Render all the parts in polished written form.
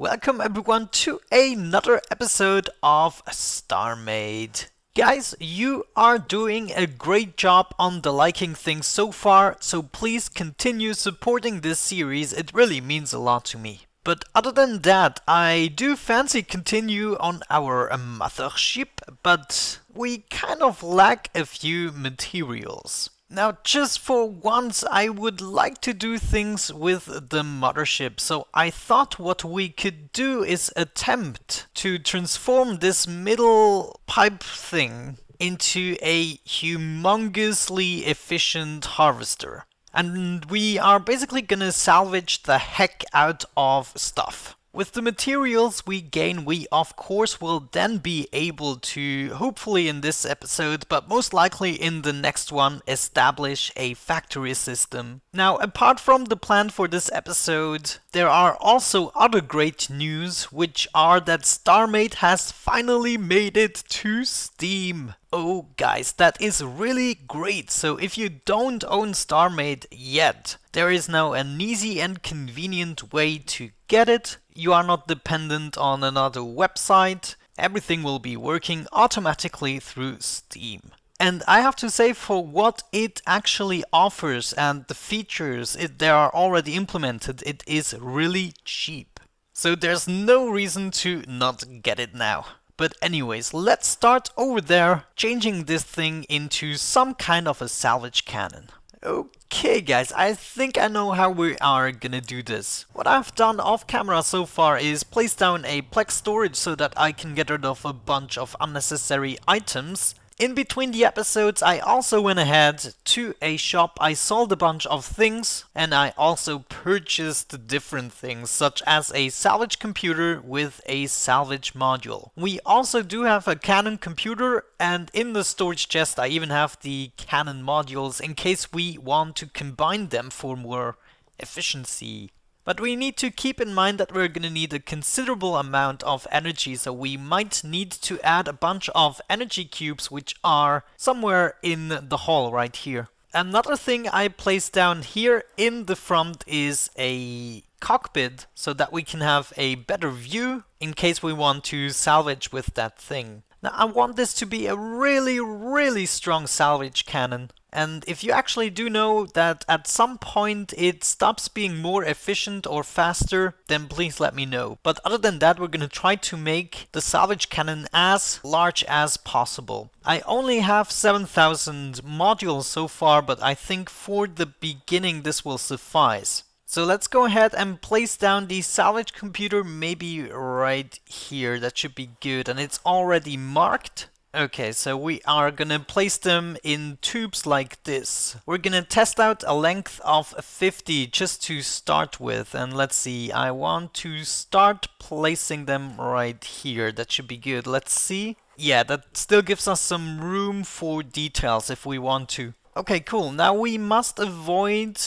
Welcome everyone to another episode of Starmade. Guys, you are doing a great job on the liking thing so far, so please continue supporting this series, it really means a lot to me. But other than that, I do fancy continue on our Mothership, but we kind of lack a few materials. Now, just for once, I would like to do things with the Mothership, so I thought what we could do is attempt to transform this middle pipe thing into a humongously efficient harvester. And we are basically gonna salvage the heck out of stuff. With the materials we gain, we of course will then be able to, hopefully in this episode, but most likely in the next one, establish a factory system. Now, apart from the plan for this episode, there are also other great news, which are that Starmade has finally made it to Steam. Oh guys, that is really great. So if you don't own Starmade yet, there is now an easy and convenient way to get it. You are not dependent on another website. Everything will be working automatically through Steam. And I have to say, for what it actually offers and the features they are already implemented, it is really cheap. So there's no reason to not get it now. But anyways, let's start over there, changing this thing into some kind of a salvage cannon. Okay guys, I think I know how we are gonna do this. What I've done off camera so far is place down a Plex storage so that I can get rid of a bunch of unnecessary items. In between the episodes, I also went ahead to a shop, I sold a bunch of things, and I also purchased different things, such as a salvage computer with a salvage module. We also do have a Canon computer, and in the storage chest I even have the Canon modules in case we want to combine them for more efficiency. But we need to keep in mind that we're gonna need a considerable amount of energy, so we might need to add a bunch of energy cubes which are somewhere in the hall right here. Another thing I placed down here in the front is a cockpit so that we can have a better view in case we want to salvage with that thing. Now I want this to be a really strong salvage cannon. And if you actually do know that at some point it stops being more efficient or faster, then please let me know. But other than that, we're gonna try to make the salvage cannon as large as possible. I only have 7,000 modules so far, but I think for the beginning this will suffice. So let's go ahead and place down the salvage computer maybe right here. That should be good, and it's already marked. Okay, so we are gonna place them in tubes like this. We're gonna test out a length of 50 just to start with, and let's see, I want to start placing them right here. That should be good. Let's see. Yeah, that still gives us some room for details if we want to. Okay, cool. Now we must avoid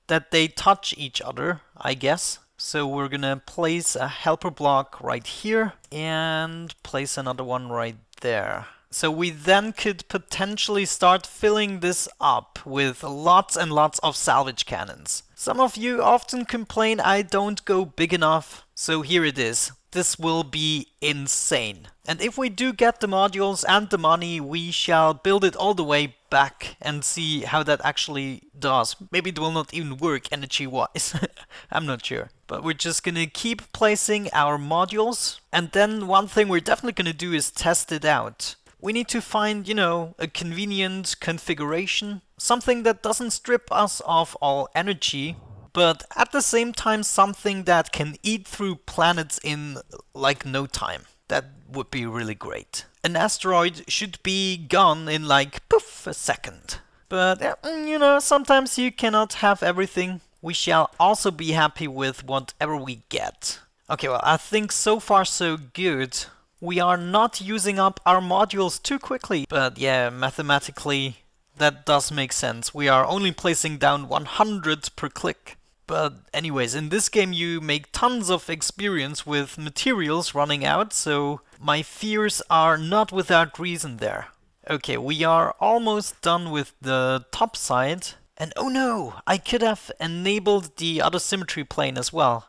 that they touch each other, I guess. So we're gonna place a helper block right here and place another one right there. So we then could potentially start filling this up with lots and lots of salvage cannons. Some of you often complain I don't go big enough, so here it is. This will be insane. And if we do get the modules and the money, we shall build it all the way back and see how that actually does. Maybe it will not even work energy-wise. I'm not sure. But we're just gonna keep placing our modules. And then one thing we're definitely gonna do is test it out. We need to find, you know, a convenient configuration. Something that doesn't strip us of all energy, but at the same time something that can eat through planets in like no time. That would be really great. An asteroid should be gone in like poof a second. But you know, sometimes you cannot have everything. We shall also be happy with whatever we get. Okay, well, I think so far so good. We are not using up our modules too quickly, but yeah, mathematically that does make sense. We are only placing down 100 per click. But anyways, in this game you make tons of experience with materials running out, so my fears are not without reason there. Okay, we are almost done with the top side. And oh no, I could have enabled the other symmetry plane as well.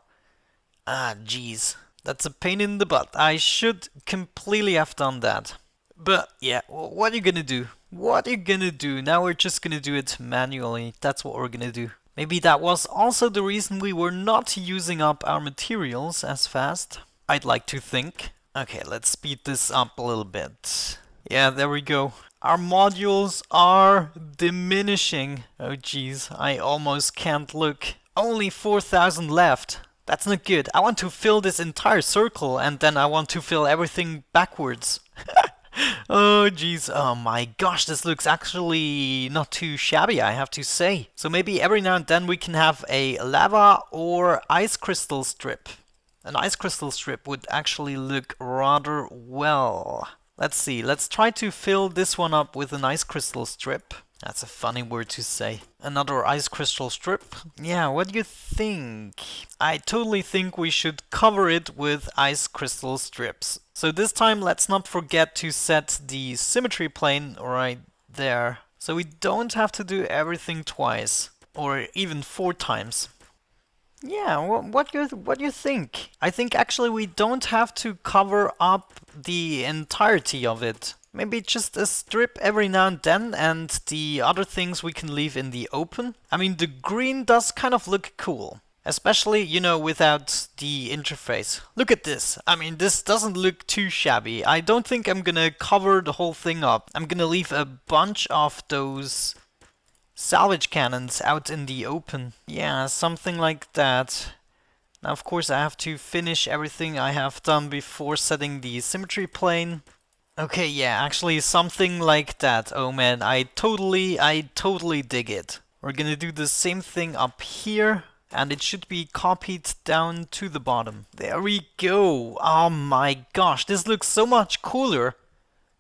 Ah, jeez. That's a pain in the butt. I should completely have done that. But yeah, what are you gonna do? What are you gonna do? Now we're just gonna do it manually. That's what we're gonna do. Maybe that was also the reason we were not using up our materials as fast. I'd like to think. Okay, let's speed this up a little bit. Yeah, there we go. Our modules are diminishing. Oh geez, I almost can't look. Only 4,000 left. That's not good. I want to fill this entire circle and then I want to fill everything backwards. Oh jeez, oh my gosh, this looks actually not too shabby, I have to say. So maybe every now and then we can have a lava or ice crystal strip. An ice crystal strip would actually look rather well. Let's see, let's try to fill this one up with an ice crystal strip. That's a funny word to say. Another ice crystal strip? Yeah, what do you think? I totally think we should cover it with ice crystal strips. So this time let's not forget to set the symmetry plane right there. So we don't have to do everything twice. Or even 4 times. Yeah, what do you think? I think actually we don't have to cover up the entirety of it. Maybe just a strip every now and then, and the other things we can leave in the open. I mean, the green does kind of look cool. Especially, you know, without the interface. Look at this. I mean, this doesn't look too shabby. I don't think I'm gonna cover the whole thing up. I'm gonna leave a bunch of those salvage cannons out in the open. Yeah, something like that. Now, of course, I have to finish everything I have done before setting the symmetry plane. Okay, yeah, actually something like that. Oh man, I totally dig it. We're gonna do the same thing up here, and it should be copied down to the bottom. There we go. Oh my gosh, this looks so much cooler.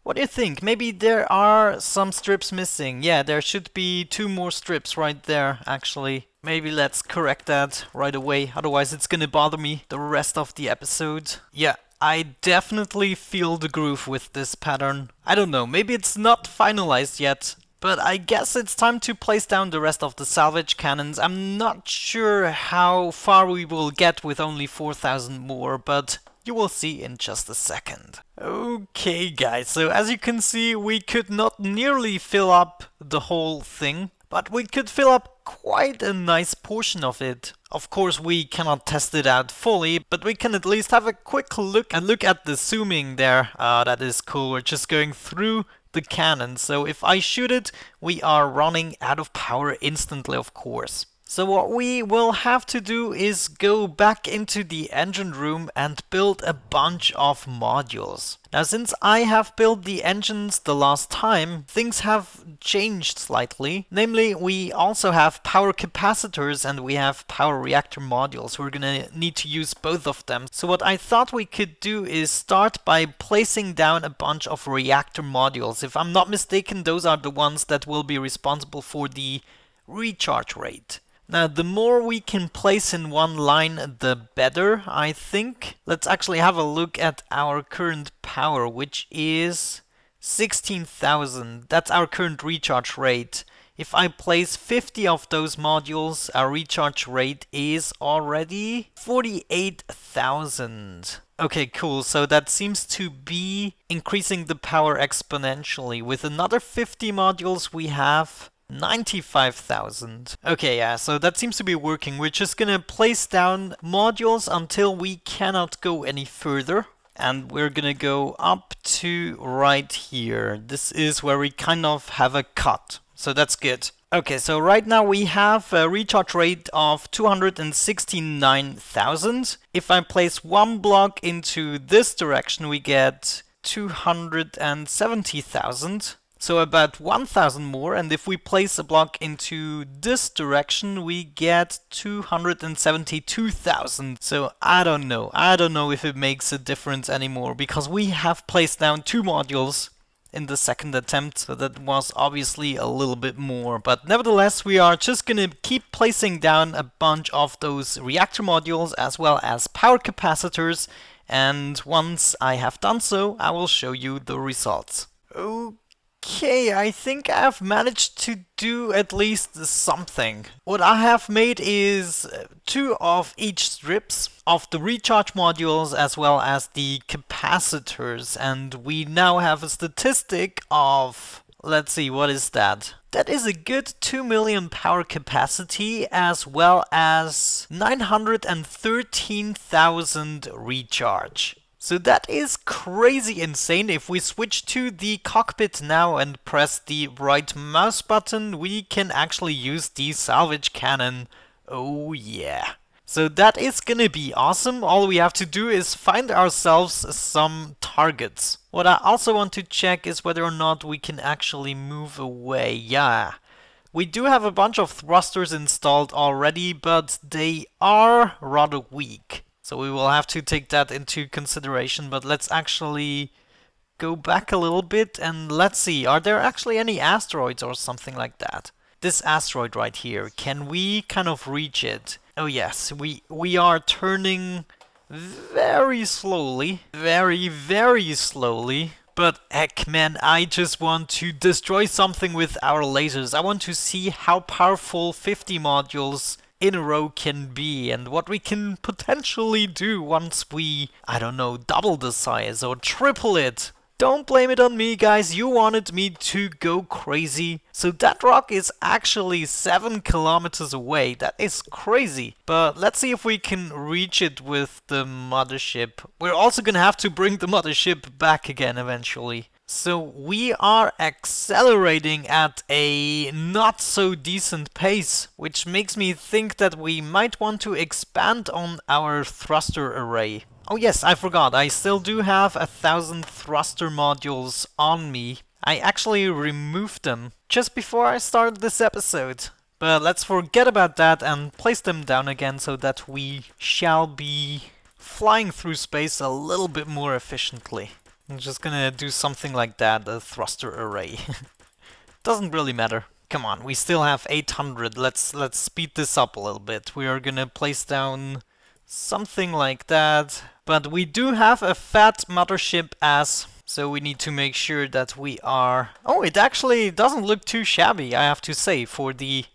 What do you think? Maybe there are some strips missing. Yeah, there should be 2 more strips right there, actually. Maybe let's correct that right away, otherwise it's gonna bother me the rest of the episode. Yeah. I definitely feel the groove with this pattern. I don't know, maybe it's not finalized yet, but I guess it's time to place down the rest of the salvage cannons. I'm not sure how far we will get with only 4,000 more, but you will see in just a second. Okay guys, so as you can see, we could not nearly fill up the whole thing, but we could fill up quite a nice portion of it. Of course, we cannot test it out fully, but we can at least have a quick look and look at the zooming there. That is cool. We're just going through the cannon. So if I shoot it, we are running out of power instantly, of course. So what we will have to do is go back into the engine room and build a bunch of modules. Now, since I have built the engines the last time, things have changed slightly. Namely, we also have power capacitors and we have power reactor modules. We're gonna need to use both of them. So what I thought we could do is start by placing down a bunch of reactor modules. If I'm not mistaken, those are the ones that will be responsible for the recharge rate. Now, the more we can place in one line, the better, I think. Let's actually have a look at our current power, which is 16,000. That's our current recharge rate. If I place 50 of those modules, our recharge rate is already 48,000. Okay, cool. So that seems to be increasing the power exponentially. With another 50 modules, we have 95,000. Okay, yeah, so that seems to be working. We're just gonna place down modules until we cannot go any further. And we're gonna go up to right here. This is where we kind of have a cut. So that's good. Okay, so right now we have a recharge rate of 269,000. If I place one block into this direction, we get 270,000. So about 1,000 more, and if we place a block into this direction, we get 272,000. So I don't know if it makes a difference anymore, because we have placed down 2 modules in the second attempt, so that was obviously a little bit more. But nevertheless, we are just gonna keep placing down a bunch of those reactor modules as well as power capacitors, and once I have done so, I will show you the results. Okay, I think I've managed to do at least something. What I have made is two of each strips of the recharge modules as well as the capacitors, and we now have a statistic of, let's see, what is that? That is a good 2 million power capacity as well as 913,000 recharge. So that is crazy insane. If we switch to the cockpit now and press the right mouse button, we can actually use the salvage cannon. Oh yeah. So that is gonna be awesome. All we have to do is find ourselves some targets. What I also want to check is whether or not we can actually move away. Yeah. We do have a bunch of thrusters installed already, but they are rather weak. So we will have to take that into consideration, but let's actually go back a little bit and let's see, are there actually any asteroids or something like that? This asteroid right here, can we kind of reach it? Oh yes, we are turning very slowly, very slowly. But heck man, I just want to destroy something with our lasers. I want to see how powerful 50 modules in a row can be and what we can potentially do once we, I don't know, double the size or triple it. Don't blame it on me, guys, you wanted me to go crazy. So that rock is actually 7 kilometers away. That is crazy. But let's see if we can reach it with the mothership. We're also gonna have to bring the mothership back again eventually. So we are accelerating at a not so decent pace, which makes me think that we might want to expand on our thruster array. Oh yes, I forgot, I still do have 1,000 thruster modules on me. I actually removed them just before I started this episode. But let's forget about that and place them down again so that we shall be flying through space a little bit more efficiently. I'm just gonna do something like that, a thruster array. Doesn't really matter. Come on, we still have 800. Let's speed this up a little bit. We are gonna place down something like that. But we do have a fat mothership ass, so we need to make sure that we are... Oh, it actually doesn't look too shabby, I have to say, for the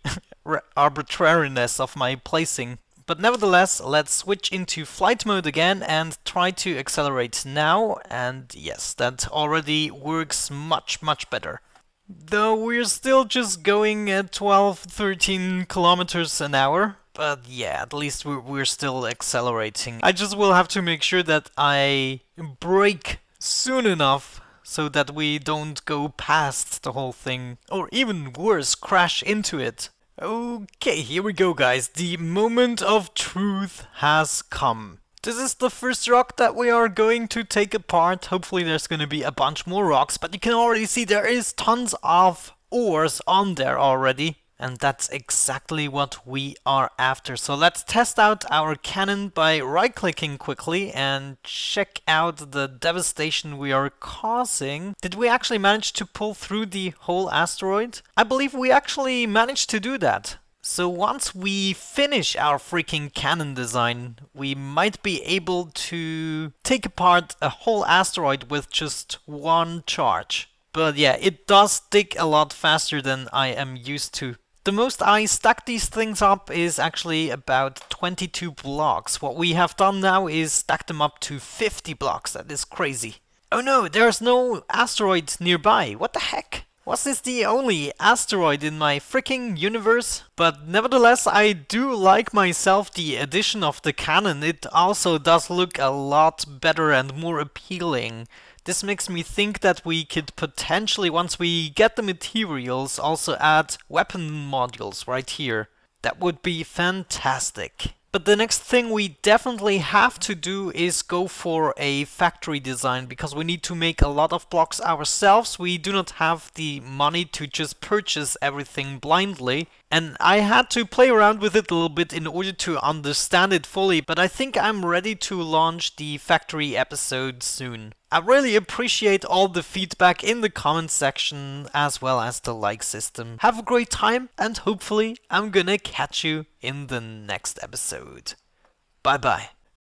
arbitrariness of my placing. But nevertheless, let's switch into flight mode again and try to accelerate now. And yes, that already works much better. Though we're still just going at 12-13 kilometers an hour. But yeah, at least we're still accelerating. I just will have to make sure that I brake soon enough so that we don't go past the whole thing. Or even worse, crash into it. Okay, here we go guys, the moment of truth has come. This is the first rock that we are going to take apart. Hopefully there's going to be a bunch more rocks, but you can already see there is tons of ores on there already. And that's exactly what we are after. So let's test out our cannon by right-clicking quickly and check out the devastation we are causing. Did we actually manage to pull through the whole asteroid? I believe we actually managed to do that. So once we finish our freaking cannon design, we might be able to take apart a whole asteroid with just one charge. But yeah, it does dig a lot faster than I am used to. The most I stack these things up is actually about 22 blocks. What we have done now is stack them up to 50 blocks. That is crazy. Oh no, there's no asteroid nearby. What the heck? Was this the only asteroid in my freaking universe? But nevertheless, I do like myself the addition of the cannon. It also does look a lot better and more appealing. This makes me think that we could potentially, once we get the materials, also add weapon modules right here. That would be fantastic. But the next thing we definitely have to do is go for a factory design, because we need to make a lot of blocks ourselves. We do not have the money to just purchase everything blindly. And I had to play around with it a little bit in order to understand it fully, but I think I'm ready to launch the factory episode soon. I really appreciate all the feedback in the comment section as well as the like system. Have a great time, and hopefully I'm gonna catch you in the next episode. Bye bye.